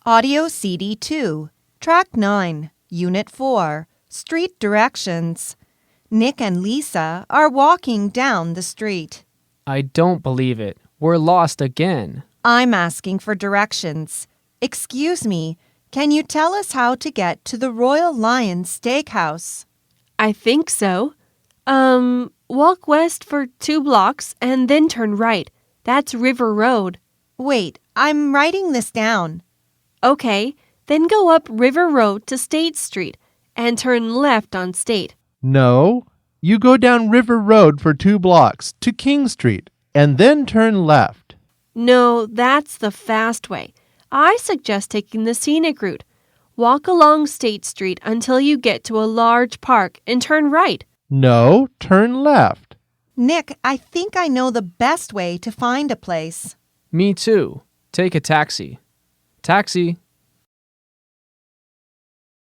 Audio CD 2, Track 9, Unit 4, Street Directions. Nick and Lisa are walking down the street. I don't believe it. We're lost again. I'm asking for directions. Excuse me, can you tell us how to get to the Royal Lion Steakhouse? I think so. Walk west for 2 blocks and then turn right. That's River Road. Wait, I'm writing this down. Okay, then go up River Road to State Street and turn left on State. No, you go down River Road for 2 blocks to King Street and then turn left. No, that's the fast way. I suggest taking the scenic route. Walk along State Street until you get to a large park and turn right. No, turn left. Nick, I think I know the best way to find a place. Me too. Take a taxi. Taxi.